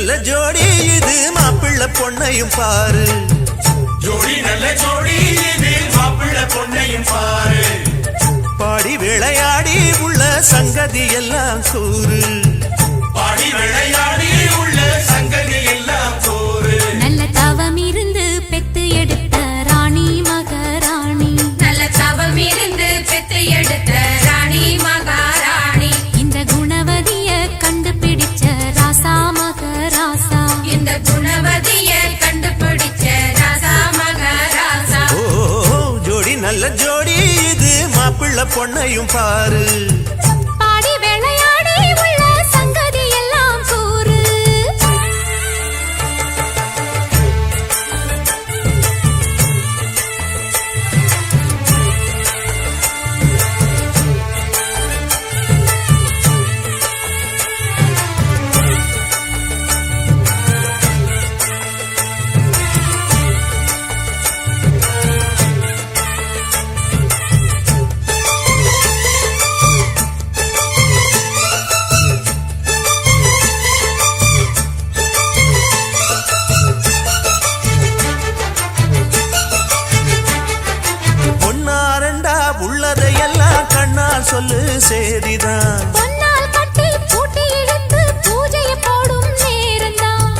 நல்ல ஜோடி இது மாப்பிள்ளை பொண்ணையும் பாரு. ஜோடி நல்ல ஜோடி இது மாப்பிள்ளை பொண்ணையும் பாரு. பாடி விளையாடி உள்ள சங்கதி எல்லாம் கூறு. பாடி விளையாடி உள்ள சங்கதி எல்லாம் கூறு. நல்ல தவம் இருந்து பெத்து எடுத்த ராணி மகாராணி. நல்ல தவம் இருந்து பெத்து எடுத்த ராணி மகாராணி. இந்த குணவதிய கண்டுபிடிச்ச ராசா மகராசா. இந்த குணவதிய கண்டுபிடிச்ச ராசா மகாராசா. ஓ ஜோடி நல்ல ஜோடி இது மாப்பிள்ளை பொண்ணையும் பாரு. பாடி விளையாடி உள்ள சங்கதி எல்லாம் கூறு. பொன்னாரண்டா உள்ளதையெல்லாம் கண்ணால் சொல்லு சேதிதான். பொன்னால் கட்டி பூட்டி இழுத்து பூஜையை போடும் நேரம்தான்.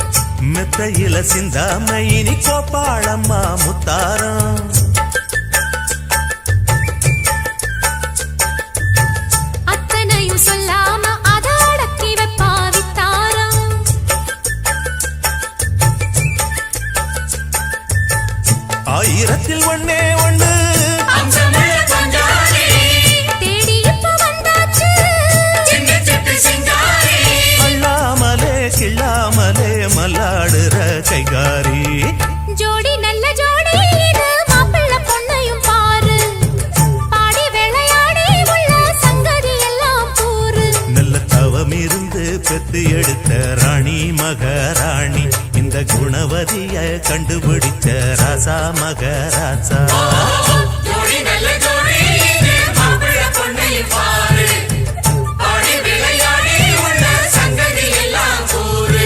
மெத்தையில சிந்தாம இனி கோப்பாளம்மா முத்தாரம். அத்தனையும் சொல்லாம அத அடக்கி வைப்பா வித்தாரம். ஆயிரத்தில் ஒண்ணே ஒண்ணு அம்சமுள்ள பஞ்சாரி. தேடி இப்ப வந்தாச்சு. சின்ன சிட்டு சிங்காரி. அள்ளாமலே கிள்ளாமலே மல்லாடுற கைகாரி. ஜோடி நல்ல ஜோடி இது மாப்பிள்ளை பொண்ணையும் பாரு. பாடி விளையாடி உள்ள சங்கதி எல்லாம் கூறு. நல்ல தவம் இருந்து பெத்து எடுத்த ராணி மகாராணி. இந்த குணவதிய கண்டுபிடிச்ச ராசா மகராசா. ஜோடி நல்ல ஜோடி இது மாப்பிள்ளை பொண்ணையும் பாரு. பாடி விளையாடி உள்ள சங்கதி எல்லாம் கூறு.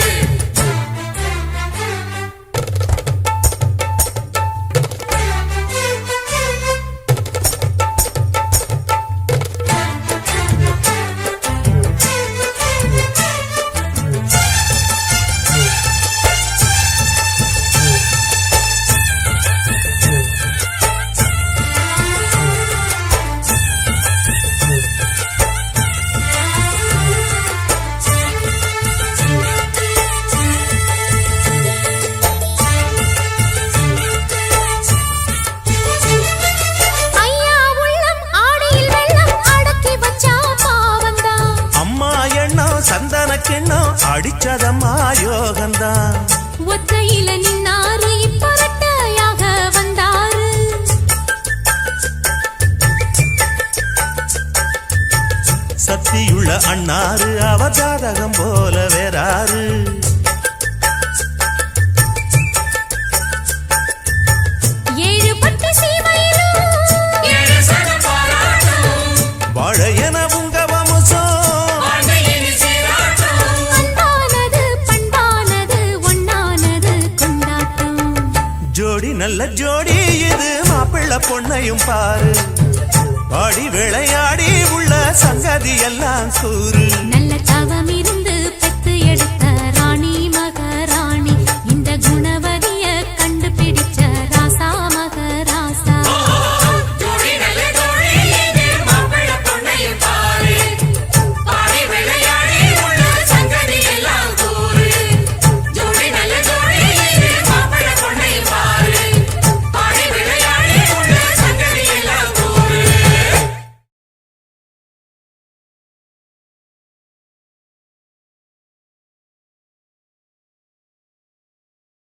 ஐயா உள்ளம் ஆடியில் வெள்ளம் அடக்கி வச்சா பாவந்தான். அம்மா எண்ணம் சந்தன கிண்ணம் அடிச்சதம்மா யோகந்தான். ஒத்தையில நின்னாரு இப்ப ரெட்டையாக வந்தாரு. சக்தியுள்ள அண்ணாரு அவ ஜாதகம் போல வேறாரு. ஏழு பட்டு சீமையிலும் ஏழு சனம் பாராட்டும். வாழையன உங்க வம்சம். வாழ்க்கையின் சீராட்டும். அன்பானது பண்பானது ஒண்ணானது கொண்டாட்டம். ஜோடி நல்ல ஜோடி இது மாப்பிள்ளை பொண்ணையும் பாரு. பாடி விளையாடி உள்ள சங்கதி எல்லாம் கூறு.